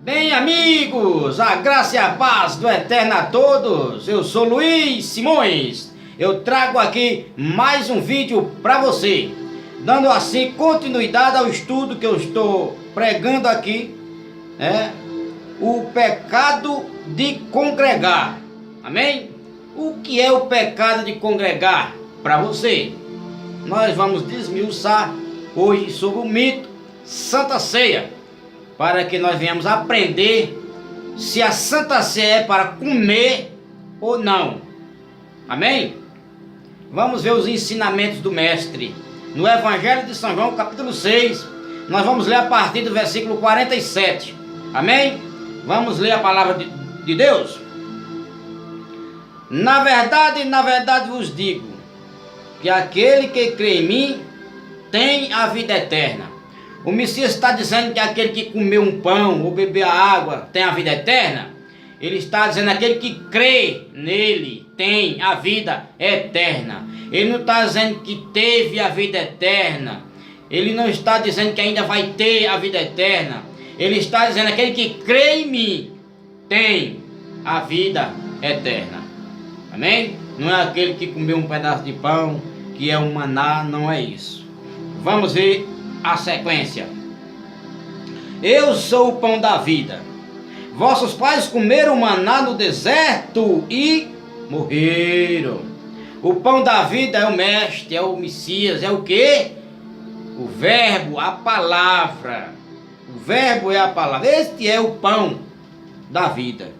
Bem, amigos, a graça e a paz do Eterno a todos. Eu sou Luiz Simões. Eu trago aqui mais um vídeo para você, dando assim continuidade ao estudo que eu estou pregando aqui, o pecado de congregar. Amém? O que é o pecado de congregar para você? Nós vamos desmiuçar hoje sobre o mito Santa Ceia, para que nós venhamos aprender se a Santa Ceia é para comer ou não. Amém? Vamos ver os ensinamentos do Mestre no Evangelho de São João, capítulo 6. Nós vamos ler a partir do versículo 47. Amém? Vamos ler a palavra de Deus. Na verdade vos digo, que aquele que crê em mim tem a vida eterna. O Messias está dizendo que aquele que comeu um pão ou beber a água tem a vida eterna. Ele está dizendo que aquele que crê nele tem a vida eterna. Ele não está dizendo que teve a vida eterna. Ele não está dizendo que ainda vai ter a vida eterna. Ele está dizendo que aquele que crê em mim tem a vida eterna. Amém? Não é aquele que comeu um pedaço de pão, que é um maná, não é isso. Vamos ver a sequência. Eu sou o pão da vida. Vossos pais comeram maná no deserto e morreram. O pão da vida é o Mestre, é o Messias, é o quê? O Verbo, a palavra. O Verbo é a palavra. Este é o pão da vida.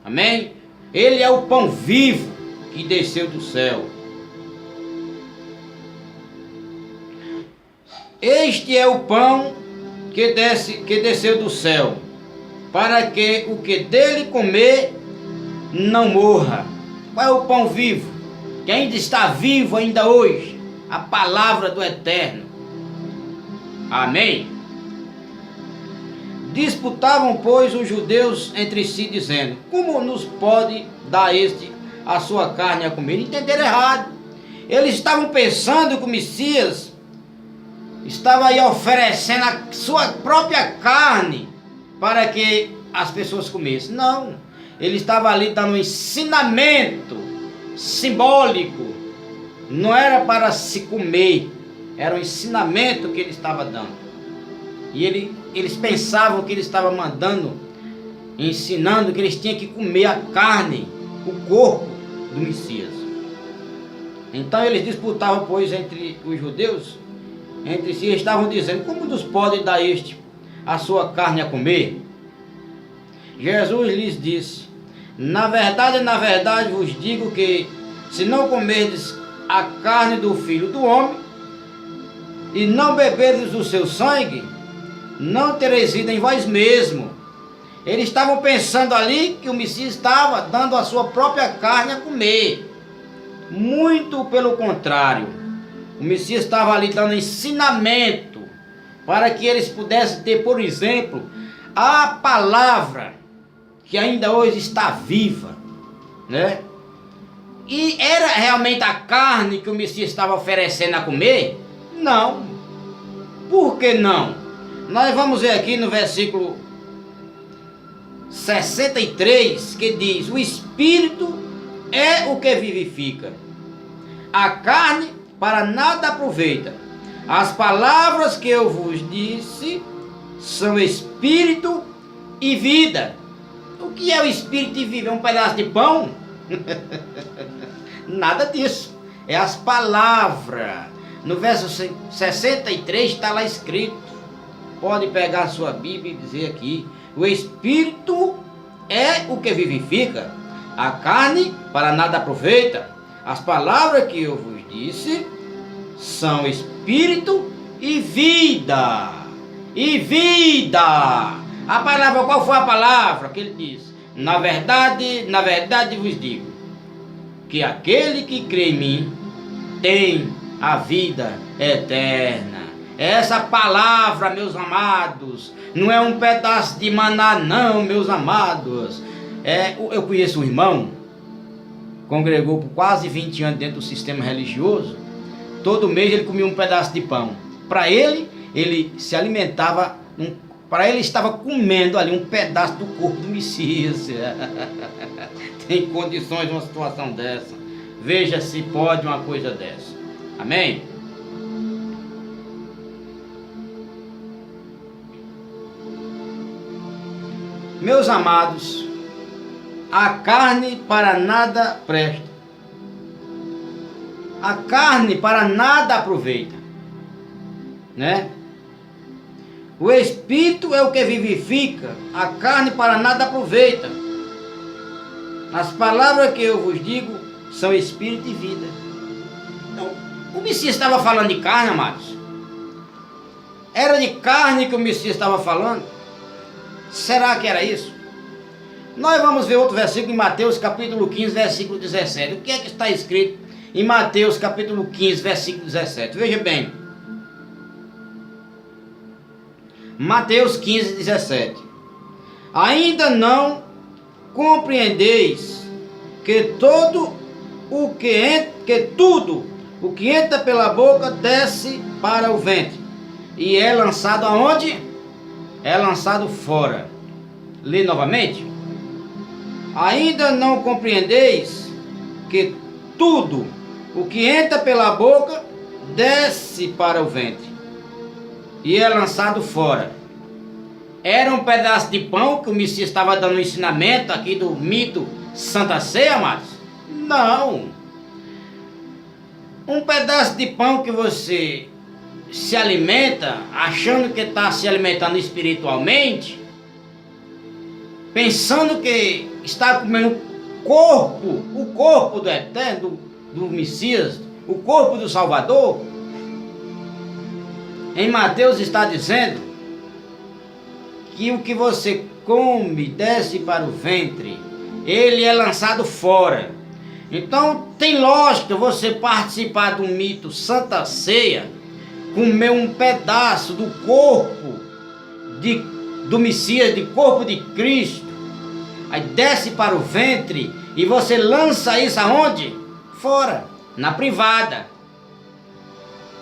Amém? Ele é o pão vivo que desceu do céu. Este é o pão que desceu do céu, para que o que dele comer não morra. Qual é o pão vivo? Que ainda está vivo ainda hoje. A palavra do Eterno. Amém? Disputavam, pois, os judeus entre si, dizendo: como nos pode dar este a sua carne a comer? Entenderam errado. Eles estavam pensando que o Messias estava aí oferecendo a sua própria carne para que as pessoas comessem. Não, ele estava ali dando um ensinamento simbólico. Não era para se comer, era um ensinamento que ele estava dando. E eles pensavam que ele estava mandando, ensinando que eles tinham que comer a carne, o corpo do Messias. Então eles disputavam, pois, entre os judeus, entre si, estavam dizendo: como nos pode dar este a sua carne a comer? Jesus lhes disse: na verdade vos digo que, se não comerdes a carne do Filho do Homem e não beberdes o seu sangue, não tereis vida em vós mesmo. Eles estavam pensando ali que o Messias estava dando a sua própria carne a comer. Muito pelo contrário. O Messias estava ali dando ensinamento para que eles pudessem ter, por exemplo, a palavra que ainda hoje está viva, né? E era realmente a carne que o Messias estava oferecendo a comer? Não. Por que não? Nós vamos ver aqui no versículo 63, que diz: o Espírito é o que vivifica, a carne para nada aproveita. As palavras que eu vos disse são espírito e vida. O que é o espírito e vida? É um pedaço de pão? Nada disso. É as palavras. No verso 63 está lá escrito. Pode pegar a sua Bíblia e dizer aqui: o espírito é o que vivifica, a carne para nada aproveita. As palavras que eu vos disse são espírito e vida. E vida. A palavra, qual foi a palavra que ele disse? Na verdade vos digo, que aquele que crê em mim tem a vida eterna. Essa palavra, meus amados, não é um pedaço de maná, não, meus amados. Eu conheço um irmão, congregou por quase 20 anos dentro do sistema religioso, todo mês ele comia um pedaço de pão. Para ele, ele se alimentava, para ele estava comendo ali um pedaço do corpo do Messias. Tem condições de uma situação dessa? Veja se pode uma coisa dessa. Amém? Meus amados, a carne para nada presta. A carne para nada aproveita, né? O Espírito é o que vivifica, a carne para nada aproveita. As palavras que eu vos digo são Espírito e vida. Então, o Messias estava falando de carne, amados? Era de carne que o Messias estava falando? Será que era isso? Nós vamos ver outro versículo em Mateus capítulo 15, versículo 17. O que é que está escrito em Mateus capítulo 15, versículo 17? Veja bem. Mateus 15, 17. Ainda não compreendeis que tudo o que entra pela boca desce para o ventre e é lançado aonde? É lançado fora. Lê novamente. Ainda não compreendeis que tudo o que entra pela boca desce para o ventre e é lançado fora. Era um pedaço de pão que o Messias estava dando um ensinamento aqui do mito Santa Ceia, amados? Não. Um pedaço de pão que você se alimenta, achando que está se alimentando espiritualmente, pensando que está comendo o corpo do Eterno, do Messias, o corpo do Salvador. Em Mateus está dizendo que o que você come desce para o ventre, ele é lançado fora. Então tem lógica você participar do mito Santa Ceia, comer um pedaço do corpo do Messias, do corpo de Cristo, aí desce para o ventre e você lança isso aonde? Fora, na privada.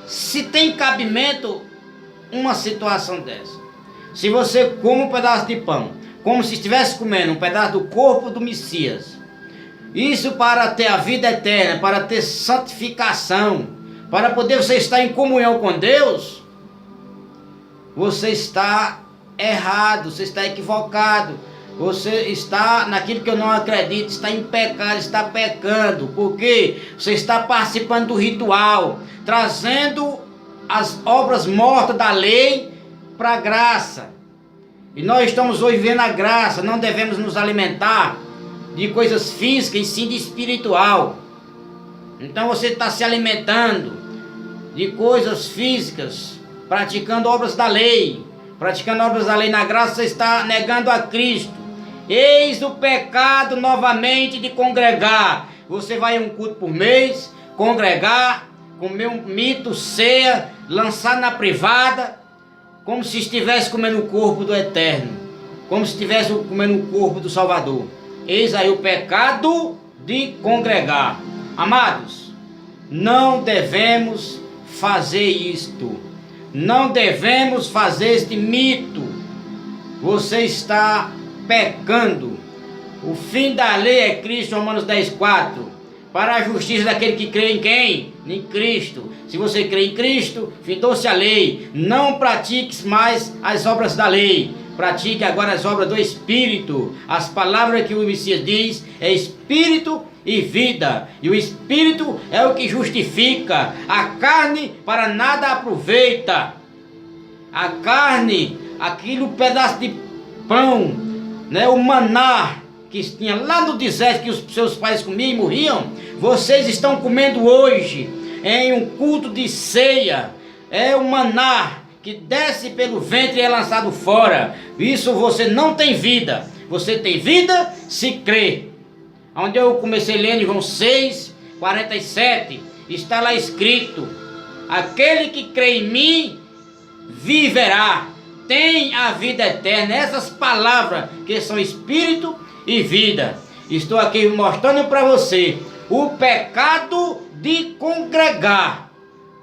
Se tem cabimento uma situação dessa? Se você come um pedaço de pão, como se estivesse comendo um pedaço do corpo do Messias, isso para ter a vida eterna, para ter santificação, para poder você estar em comunhão com Deus, você está errado, você está equivocado, você está naquilo que eu não acredito, está em pecado, está pecando, porque você está participando do ritual, trazendo as obras mortas da lei para a graça. E nós estamos hoje vivendo a graça, não devemos nos alimentar de coisas físicas e sim de espiritual. Então você está se alimentando de coisas físicas, praticando obras da lei. Praticando obras da lei na graça, você está negando a Cristo. Eis o pecado novamente de congregar. Você vai a um culto por mês, congregar, comer um mito, ceia, lançar na privada, como se estivesse comendo o corpo do Eterno, como se estivesse comendo o corpo do Salvador. Eis aí o pecado de congregar. Amados, não devemos fazer isto. Não devemos fazer este mito. Você está pecando. O fim da lei é Cristo, Romanos 10:4. Para a justiça daquele que crê em quem? Em Cristo. Se você crê em Cristo, findou-se a lei. Não pratiques mais as obras da lei. Pratique agora as obras do Espírito. As palavras que o Messias diz é Espírito e vida. E o Espírito é o que justifica. A carne para nada aproveita. A carne, aquilo pedaço de pão, né, o maná que tinha lá no deserto que os seus pais comiam e morriam, vocês estão comendo hoje em um culto de ceia. É o maná que desce pelo ventre e é lançado fora. Isso você não tem vida. Você tem vida se crê. Onde eu comecei lendo em João 6:47, está lá escrito: aquele que crê em mim viverá, tem a vida eterna. Essas palavras que são espírito e vida. Estou aqui mostrando para você o pecado de congregar.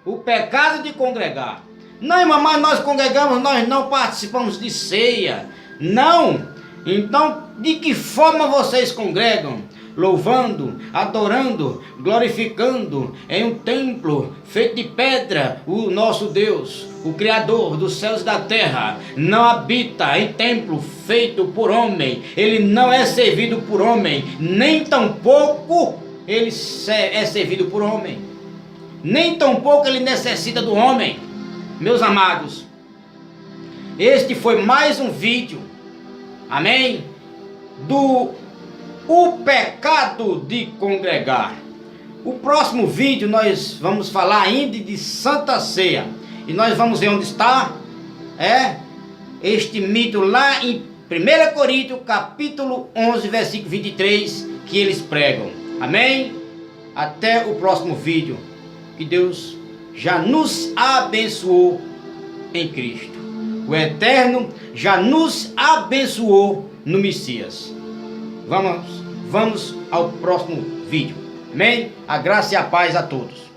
O pecado de congregar. Não, irmão, mas nós congregamos, nós não participamos de ceia. Não. Então, de que forma vocês congregam? Louvando, adorando, glorificando em um templo feito de pedra. O nosso Deus, o Criador dos céus e da terra, não habita em templo feito por homem. Ele não é servido por homem, nem tampouco ele é servido por homem, nem tampouco ele necessita do homem. Meus amados, este foi mais um vídeo, amém, o pecado de congregar. O próximo vídeo nós vamos falar ainda de Santa Ceia, e nós vamos ver onde está este mito lá em 1 Coríntios capítulo 11 versículo 23, que eles pregam. Amém? Até o próximo vídeo. Que Deus já nos abençoou em Cristo. O Eterno já nos abençoou no Messias. Vamos ao próximo vídeo. Amém? A graça e a paz a todos.